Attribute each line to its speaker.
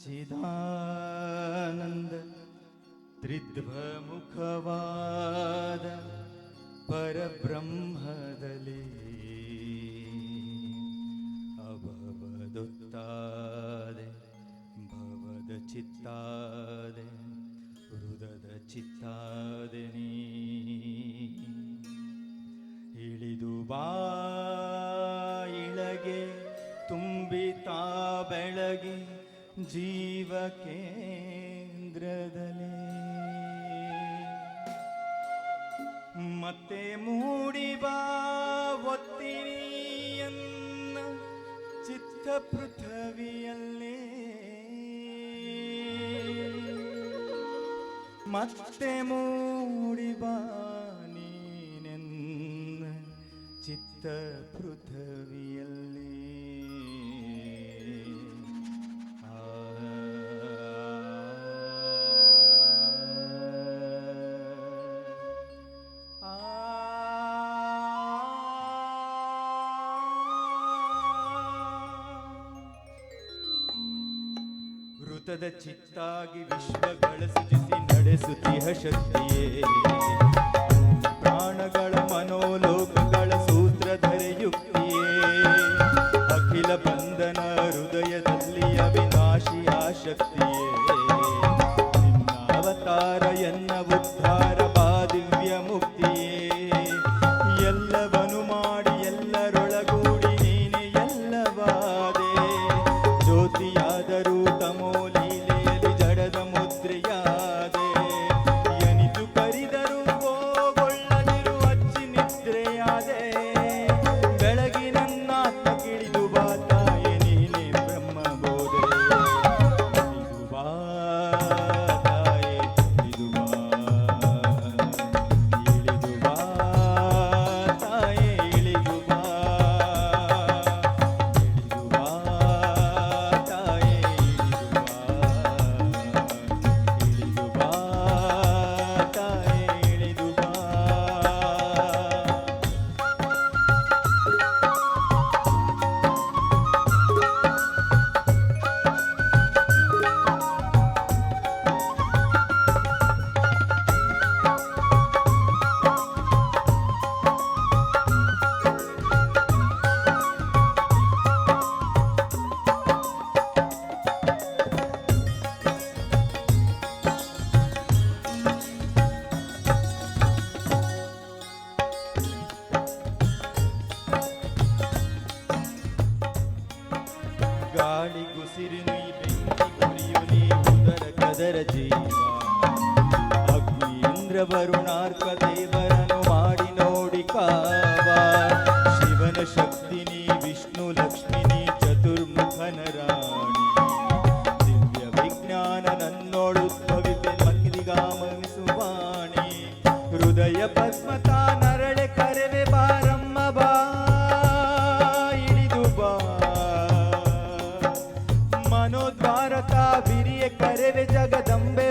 Speaker 1: ಸಚ್ಚಿದಾನಂದ ತ್ರಿಧ್ವಮುಖವಾದ ಪರಬ್ರಹ್ಮದಲ್ಲಿ ಅಭವದೊತ್ತಾದೆ ಭವದ ಚಿತ್ತಾದೆ ಹೃದದ ಚಿತ್ತಾದೆ ನೀ ಇಳಿದು ಬಾ ಇಳಗೆ ತುಂಬಿತಾ ಬೆಳಗಿ ಜೀವ ಕೇಂದ್ರದಲ್ಲಿ ಮತ್ತೆ ಮೂಡಿ ಬಾ ಒತ್ತಿರಿಯನ್ನ ಚಿತ್ತ ಪೃಥ್ವಿಯಲ್ಲೇ ಮತ್ತೆ ಮೂಡಿ ಬಾ ನೀನೆನ್ನ ಚಿತ್ತ ಪೃಥ್ವಿಯಲ್ಲೇ ಋತದ ಚಿತ್ತಾಗಿ ವಿಶ್ವಗಳ ಸೃಜಿಸಿ ನಡೆಸುತ್ತಿಹ ಶಕ್ತಿಯೇ ಪ್ರಾಣಗಳ ಮನೋಲೋಕಗಳ ಸೂತ್ರಧರೆಯುಕ್ತಿಯೇ ಅಖಿಲ ಬಂಧನ ಹೃದಯದಲ್ಲಿ ಅವಿನಾಶಿ ಶಕ್ತಿಯೇ ನಿನ್ನ ಅವತಾರ ಎನ್ನ ಉದ್ಧಾರ ಬಾ ದಿವ್ಯ ಮುಕ್ತಿಯೇ ಎಲ್ಲವನು ಮಾಡಿ ಎಲ್ಲರೊಳಗೂಡಿ ನೀನೆ ಎಲ್ಲವಾದೆ ಜ್ಯೋತಿಯಾದರೂ ತಮೋ ಲೀಲೆಯಲ್ಲಿ ಜಡದ ಮುದ್ರೆಯಾದೆ ಎನಿತು ಕರಿದರೂ ಗೋಗೊಳ್ಳದಿರು ಅಚ್ಚಿ ನಿದ್ರೆಯಾದೆ ಬೆಳಗಿನನ್ನ ಕಿಳಿದು ಬಾ ತಾಯೆ ನೀನೆ ಬ್ರಹ್ಮ ಬೋಧೆ ಇಳಿದು ಬಾ ತಾಯೆ ಇಳಿದು ಬಾ ತಾಯೆ ಇಳಿದು ಬಾ ತಾಯೆ ಇಳಿದು ಬಾ ತಾಯೆ ಇಳಿದು ಬಾ ಗಾಳಿ ಗುಸಿರು ನೀ ಬೆಂಕಿ ಕುರಿಯು ನೀ ಉದರ ಕದರ ಜೀವ ಅಗ್ನಿ ಇಂದ್ರ ವರುಣಾರ್ಕ ದೇವರನ್ನು ಮಾಡಿ ನೋಡಿ ಕಾವ ಶಿವನ ಶಕ್ತಿ ನೀ ವಿಷ್ಣು ಲಕ್ಷ್ಮಿ ನೀ ಚತುರ್ಮುಖನ ರಾಣಿ ದಿವ್ಯ ವಿಜ್ಞಾನ ನನ್ನೋಡುದ್ಭವಿಸಿ ಮಕ್ಕಿಗಾಮನಿಸುವಾಣಿ ಹೃದಯ ಪದ್ಮತ ನರಳೆ ಕರೆವೆ ಬಾರಮ್ಮ ಬಾ ಇಳಿದು ಬಾ ಮನೋದ್ವಾರಕ ಬಿರಿಯ ಕರೆವೆ ಜಗದಂಬೆ